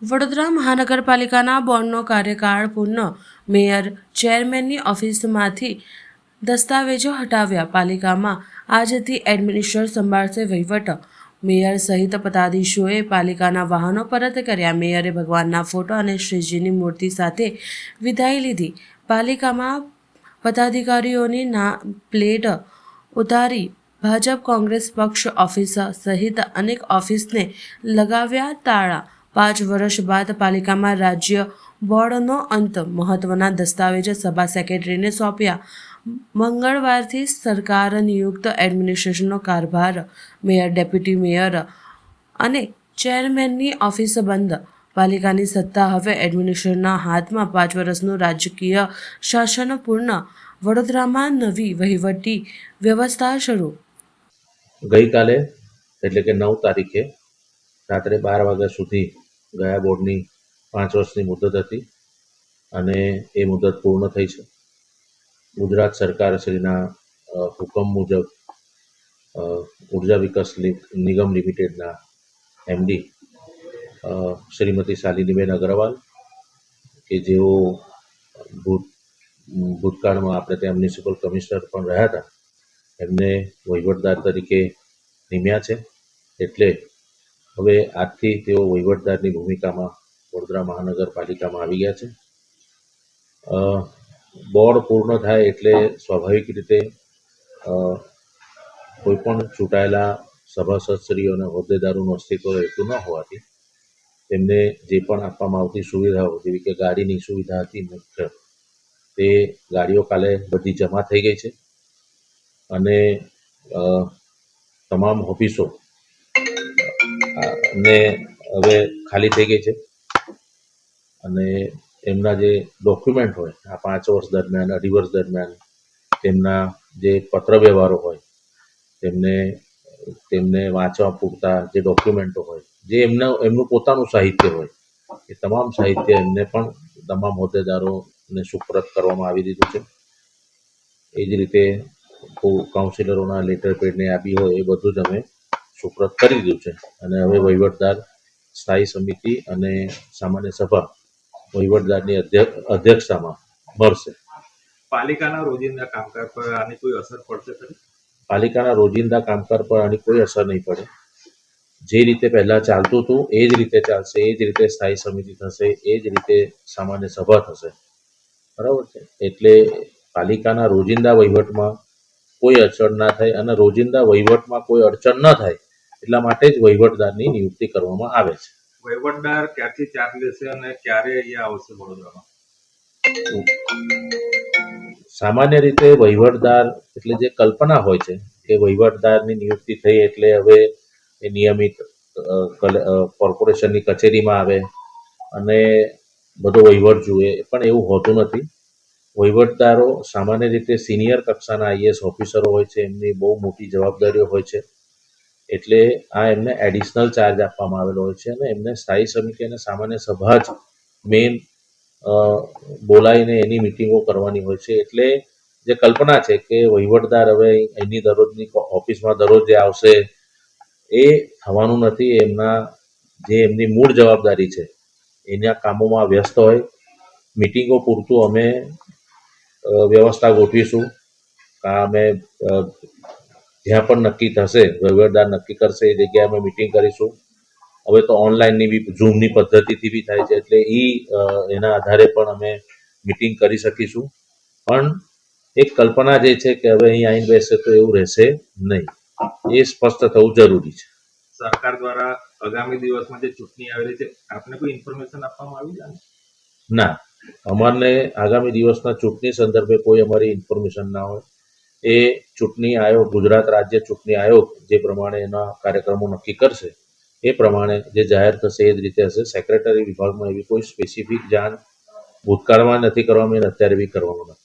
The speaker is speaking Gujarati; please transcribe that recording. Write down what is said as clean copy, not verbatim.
વડોદરા મહાનગરપાલિકાના બોર્ડનો કાર્યકાળ પૂર્ણ. મેયર ચેરમેનની ઓફિસમાંથી દસ્તાવેજો હટાવ્યા. પાલિકામાં આજથી એડમિનિસ્ટ્રેટર સંભાળશે વહીવટ. મેયર સહિત પદાધીશોએ પાલિકાના વાહનો પરત કર્યા. મેયરે ભગવાનના ફોટો અને શ્રીજીની મૂર્તિ સાથે વિદાય લીધી. પાલિકામાં પદાધિકારીઓની પ્લેટ ઉતારી ભાજપ કોંગ્રેસ પક્ષ ઓફિસ સહિત અનેક ઓફિસને લગાવ્યા તાળા. 5 વર્ષ બાદ પાલિકામાં રાજ્ય બોર્ડનો અંત. મહત્વના દસ્તાવેજ સભા સેક્રેટરીને સોંપ્યા. મંગળવારથી સરકાર નિયુક્ત એડમિનિસ્ટ્રેશનનો કારભાર. મેયર, ડેપ્યુટી મેયર અને ચેરમેનની ઓફિસ બંધ. પાલિકાની સત્તા હવે એડમિનિસ્ટ્રેટરના હાથમાં. 5 વર્ષનું રાજકીય શાસન પૂર્ણ. વડોદરામાં નવી વહીવટી વ્યવસ્થા શરૂ. ગઈકાલે એટલે કે 9 તારીખે રાત્રે 12 વાગ્યા સુધી ગયા બોર્ડની 5 વર્ષની મુદત હતી અને એ મુદત પૂર્ણ થઈ છે. ગુજરાત સરકારશ્રીના હુકમ મુજબ ઉર્જા વિકાસ નિગમ લિમિટેડના એમડી શ્રીમતી શાલિનીબેન અગ્રવાલ કે જેઓ ભૂતકાળમાં આપણે ત્યાં મ્યુનિસિપલ કમિશનર પણ રહ્યા હતા, એમને વહીવટદાર તરીકે નિમ્યા છે. એટલે હવે આજથી તેઓ વહીવટદારની ભૂમિકામાં વડોદરા મહાનગરપાલિકામાં આવી ગયા છે. બોર્ડ પૂર્ણ થાય એટલે સ્વાભાવિક રીતે કોઈપણ ચૂંટાયેલા સભાસદશ્રીઓ અને હોદ્દેદારોનું અસ્તિત્વ રહેતું ન હોવાથી તેમને જે પણ આપવામાં આવતી સુવિધાઓ, જેવી કે ગાડીની સુવિધા હતી મુખ્ય, તે ગાડીઓ કાલે બધી જમા થઈ ગઈ છે અને તમામ ઓફિસો ને હવે ખાલી થઈ ગઈ છે અને એમના જે ડોક્યુમેન્ટ હોય આ 5 વર્ષ દરમિયાન, 2.5 વર્ષ દરમિયાન તેમના જે પત્ર વ્યવહારો હોય, તેમને વાંચવા પૂરતા જે ડોક્યુમેન્ટો હોય, જે એમનું પોતાનું સાહિત્ય હોય, એ તમામ સાહિત્ય એમને પણ તમામ હોદ્દેદારોને સુપરત કરવામાં આવી દીધું છે. એ જ રીતે કાઉન્સિલરોના લેટર પેડને આપી હોય એ બધું જ અમે સુપરત કરી દીધું છે અને હવે વહીવટદાર, સ્થાયી સમિતિ અને સામાન્ય સભા વહીવટદારની અધ્યક્ષતામાં મળશે. પાલિકાના રોજિંદા કામકાજ પર આની કોઈ અસર પડશે ખરી? પાલિકાના રોજિંદા કામકાજ પર આની કોઈ અસર નહીં પડે. જે રીતે પહેલાં ચાલતું હતું એ જ રીતે ચાલશે, એ જ રીતે સ્થાયી સમિતિ થશે, એ જ રીતે સામાન્ય સભા થશે. બરાબર છે? એટલે પાલિકાના રોજિંદા વહીવટમાં કોઈ અડચણ ના થાય અને રોજિંદા વહીવટમાં કોઈ અડચણ ન થાય એટલા માટે જ વહીવટદારની નિયુક્તિ કરવામાં આવે છે. વહીવટદાર ક્યારથી ચાર્જ લેશે અને ક્યારે અહીંયા આવશે વડોદરામાં? સામાન્ય રીતે વહીવટદાર એટલે જે કલ્પના હોય છે કે વહીવટદારની નિયુક્તિ થઈ એટલે હવે એ નિયમિત કોર્પોરેશનની કચેરીમાં આવે અને બધો વહીવટ જુએ, પણ એવું હોતું નથી. વહીવટદારો સામાન્ય રીતે સિનિયર કક્ષાના આઈએએસ ઓફિસરો હોય છે, એમની બહુ મોટી જવાબદારીઓ હોય છે, એટલે આ એમને એડિશનલ ચાર્જ આપવામાં આવેલો હોય છે અને એમને સ્થાયી સમિતિ અને સામાન્ય સભા જ મેઇન બોલાવીને એની મિટિંગો કરવાની હોય છે. એટલે જે કલ્પના છે કે વહીવટદાર હવે એની દરરોજની ઓફિસમાં દરરોજ જે આવશે એ થવાનું નથી. એમની મૂળ જવાબદારી છે એના કામોમાં વ્યસ્ત હોય. મિટિંગો પૂરતું અમે વ્યવસ્થા ગોઠવીશું. અમે જ્યાં પણ નક્કી થશે, વહીવટદાર નક્કી કરશે એ જગ્યાએ અમે મિટિંગ કરીશું. હવે તો ઓનલાઈનની બી ઝૂમની પદ્ધતિથી બી થાય છે, એટલે એના આધારે પણ અમે મિટિંગ કરી શકીશું. પણ એક કલ્પના જે છે કે હવે અહીં આવીને બેસે તો એવું રહેશે નહીં, એ સ્પષ્ટ થવું જરૂરી છે. સરકાર દ્વારા આગામી દિવસમાં જે ચૂંટણી આવેલી છે, આપને કોઈ ઇન્ફોર્મેશન આપવામાં આવી છે? ના, અમારને આગામી દિવસના ચૂંટણી સંદર્ભે કોઈ અમારી ઇન્ફોર્મેશન ના હોય. એ ચૂંટણી આયોગ, ગુજરાત રાજ્ય ચૂંટણી આયોગ જે પ્રમાણે એના કાર્યક્રમો નક્કી કરશે એ પ્રમાણે જે જાહેર થશે એ જ રીતે હશે. સેક્રેટરી વિભાગમાં એવી કોઈ સ્પેસિફિક જાણ ભૂતકાળમાં નથી કરવામાં, અત્યારે બી કરવાનું નથી.